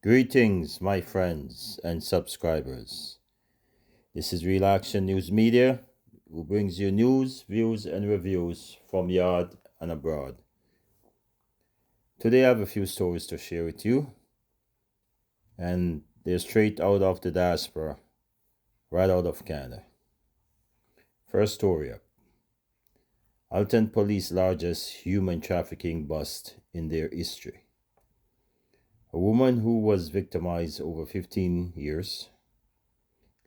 Greetings, my friends and subscribers. This is Real Action News Media, who brings you news, views, and reviews from yard and abroad. Today, I have a few stories to share with you, and they're straight out of the diaspora, right out of Canada. First story up. Alton Police largest human trafficking bust in their history. A woman who was victimized over 15 years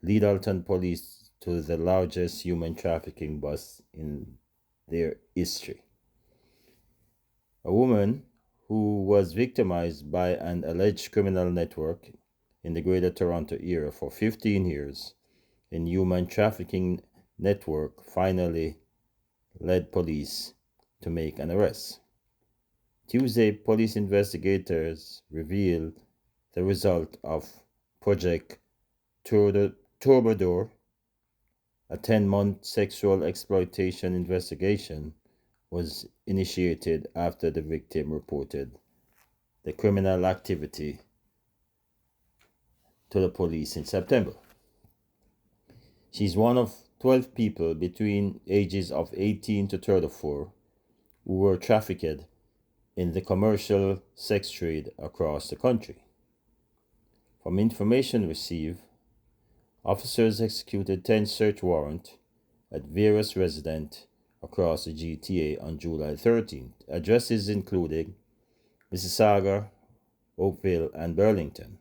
lead Alton Police to the largest human trafficking bust in their history. A woman who was victimized by an alleged criminal network in the Greater Toronto area for 15 years in human trafficking network finally led police to make an arrest. Tuesday, police investigators revealed the result of Project Troubadour, a 10-month sexual exploitation investigation was initiated after the victim reported the criminal activity to the police in September. She's one of 12 people between ages of 18 to 34 who were trafficked in the commercial sex trade across the country. From information received, officers executed 10 search warrants at various residents across the GTA on July 13th. Addresses including Mississauga, Oakville, and Burlington.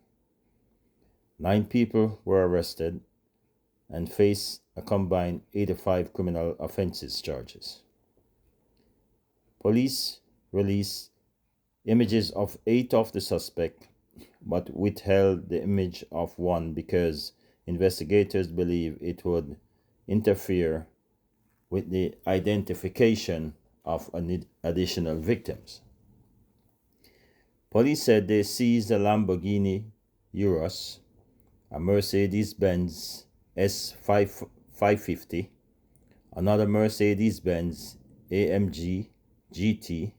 9 people were arrested and face a combined 85 criminal offenses charges. Police released images of 8 of the suspects, but withheld the image of one because investigators believe it would interfere with the identification of additional victims. Police said they seized a Lamborghini Urus, a Mercedes-Benz S550, another Mercedes-Benz AMG GT,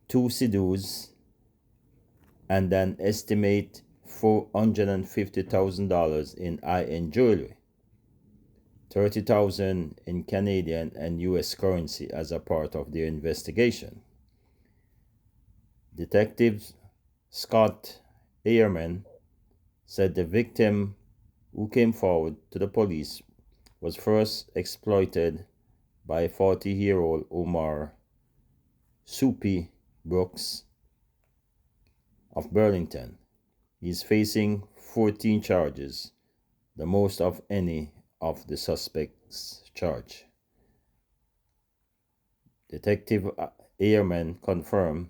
2 Sea-Doos, and an estimate $450,000 in high-end jewelry, $30,000 in Canadian and US currency as a part of their investigation. Detective Scott Ehrman said the victim who came forward to the police was first exploited by 40-year-old Omar Soupy Brooks of Burlington. He is facing 14 charges, the most of any of the suspects charged. Detective Ehrman confirmed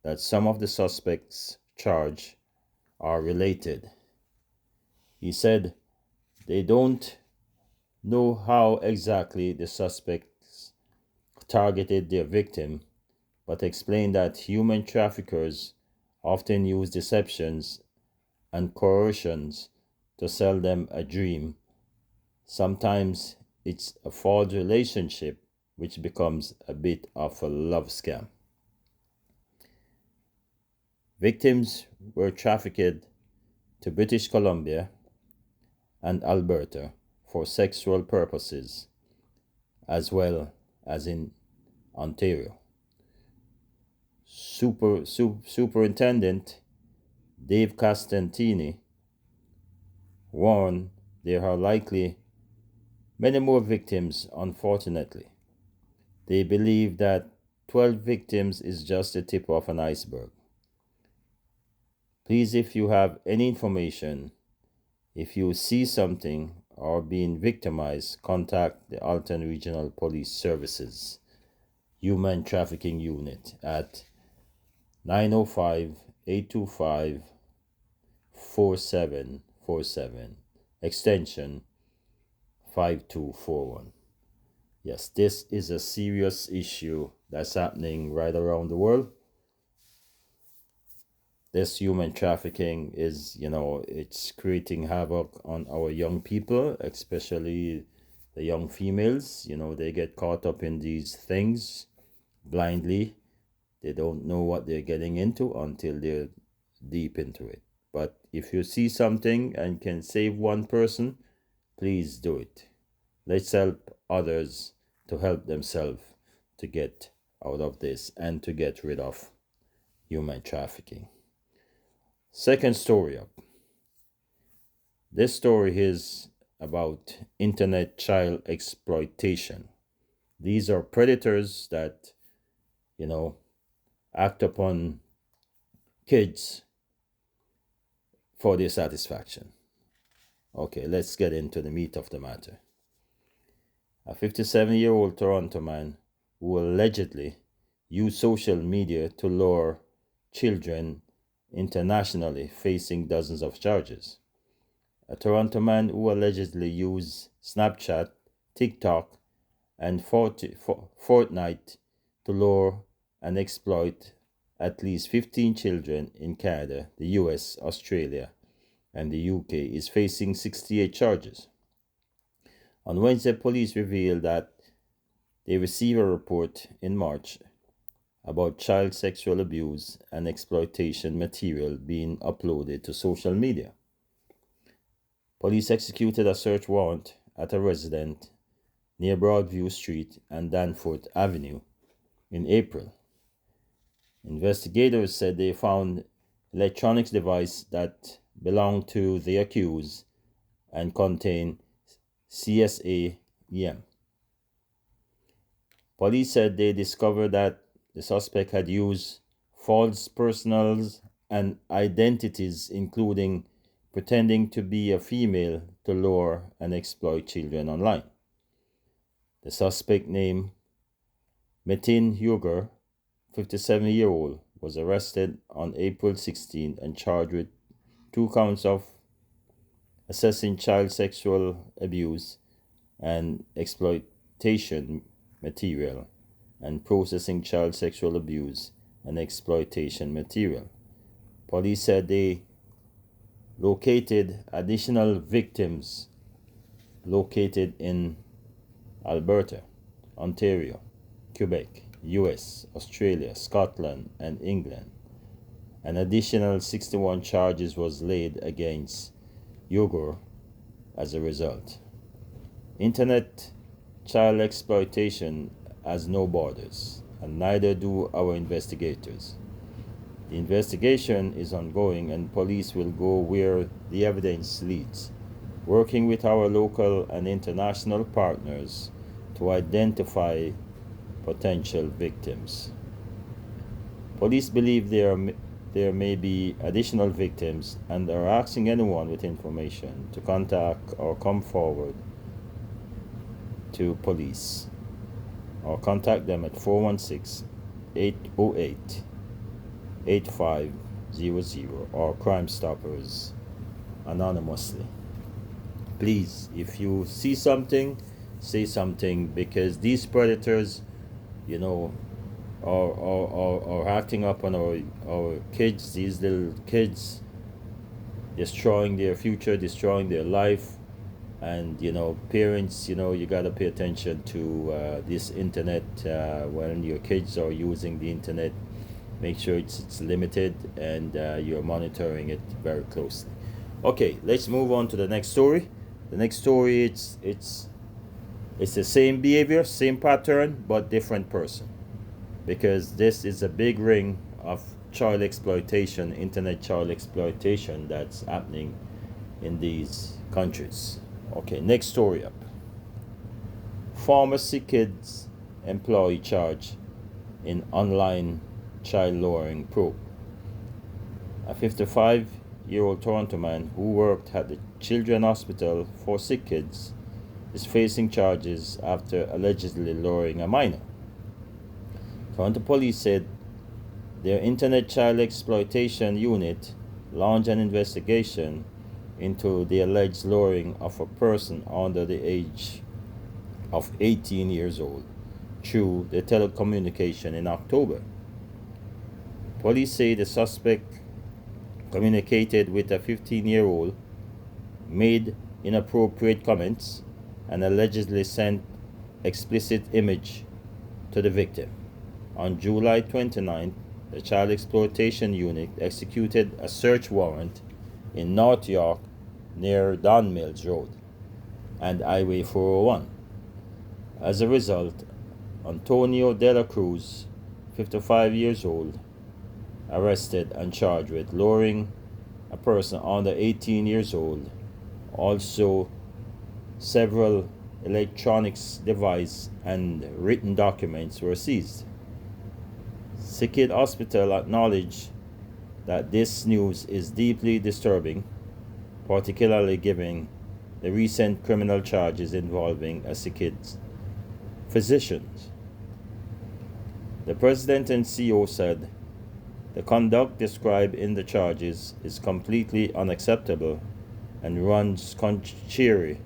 that some of the suspects charged are related. He said they don't know how exactly the suspects targeted their victim, but explained that human traffickers often use deceptions and coercions to sell them a dream. Sometimes it's a false relationship which becomes a bit of a love scam. Victims were trafficked to British Columbia and Alberta for sexual purposes, as well as in Ontario. Superintendent Dave Costantini warned there are likely many more victims, unfortunately. They believe that 12 victims is just the tip of an iceberg. Please, if you have any information, if you see something or being victimized, contact the Alton Regional Police Services Human Trafficking Unit at 905-825-4747, extension 5241. Yes, this is a serious issue that's happening right around the world. This human trafficking is, it's creating havoc on our young people, especially the young females. They get caught up in these things blindly. They don't know what they're getting into until they're deep into it. But if you see something and can save one person, please do it. Let's help others to help themselves to get out of this and to get rid of human trafficking. Second story up. This story is about internet child exploitation. These are predators that, act upon kids for their satisfaction. Okay, let's get into the meat of the matter. A 57-year-old Toronto man who allegedly used social media to lure children internationally facing dozens of charges. A Toronto man who allegedly used Snapchat, TikTok, and Fortnite to lure and exploit at least 15 children in Canada, the US, Australia, and the UK is facing 68 charges. On Wednesday, police revealed that they received a report in March about child sexual abuse and exploitation material being uploaded to social media. Police executed a search warrant at a residence near Broadview Street and Danforth Avenue in April. Investigators said they found electronics device that belonged to the accused and contained CSAEM. Police said they discovered that the suspect had used false personals and identities, including pretending to be a female to lure and exploit children online. The suspect, named Metin Huger, 57-year-old, was arrested on April 16 and charged with 2 counts of assessing child sexual abuse and exploitation material and processing child sexual abuse and exploitation material. Police said they located additional victims located in Alberta, Ontario, Quebec, US, Australia, Scotland, and England. An additional 61 charges was laid against Uyghur as a result. Internet child exploitation has no borders, and neither do our investigators. The investigation is ongoing, and police will go where the evidence leads, working with our local and international partners to identify potential victims. Police believe there may be additional victims and are asking anyone with information to contact or come forward to police or contact them at 416-808-8500 or Crime Stoppers anonymously. Please, if you see something, say something, because these predators, are acting up on our kids, these little kids, destroying their future, destroying their life. And parents, you got to pay attention to this internet when your kids are using the internet. Make sure it's limited and you're monitoring it very closely. Okay, let's move on to the next story. The next story, it's the same behavior, same pattern, but different person, because this is a big ring of child exploitation, internet child exploitation that's happening in these countries. Okay, next story up. Pharmacy kids employee charge in online child luring probe. A 55-year-old Toronto man who worked at the Children's Hospital for Sick Kids is facing charges after allegedly luring a minor. Toronto police said their internet child exploitation unit launched an investigation into the alleged luring of a person under the age of 18 years old through the telecommunication in October. Police say the suspect communicated with a 15-year-old, made inappropriate comments, and allegedly sent explicit image to the victim. On July 29th, the Child Exploitation Unit executed a search warrant in North York near Don Mills Road and Highway 401. As a result, Antonio De La Cruz, 55 years old, arrested and charged with luring a person under 18 years old. Also, several electronics devices and written documents were seized. Sikid Hospital acknowledged that this news is deeply disturbing, particularly given the recent criminal charges involving a Sikid's physicians. The president and CEO said, "The conduct described in the charges is completely unacceptable and runs contrary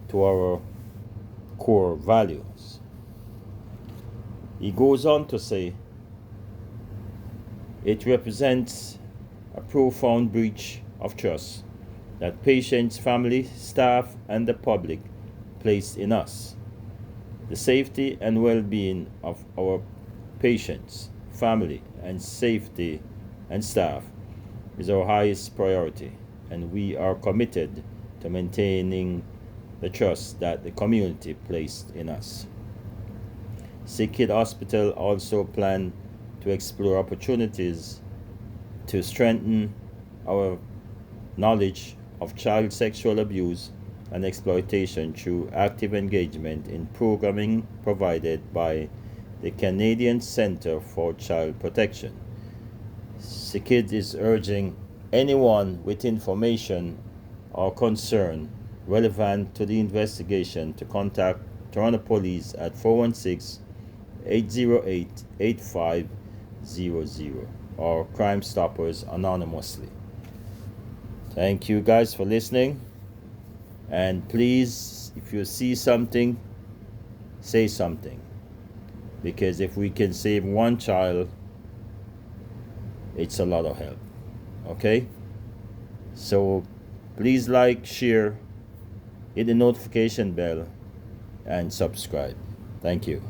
to our core values." He goes on to say, "It represents a profound breach of trust that patients, family, staff, and the public place in us. The safety and well-being of our patients, family, and safety and staff is our highest priority, and we are committed to maintaining the trust that the community placed in us." Sikid Hospital also planned to explore opportunities to strengthen our knowledge of child sexual abuse and exploitation through active engagement in programming provided by the Canadian Centre for Child Protection. Sikid is urging anyone with information or concern relevant to the investigation to contact Toronto Police at 416-808-8500 or Crime Stoppers anonymously. Thank you guys for listening. And please, if you see something, say something. Because if we can save one child, it's a lot of help. Okay? So please like, share, hit the notification bell, and subscribe. Thank you.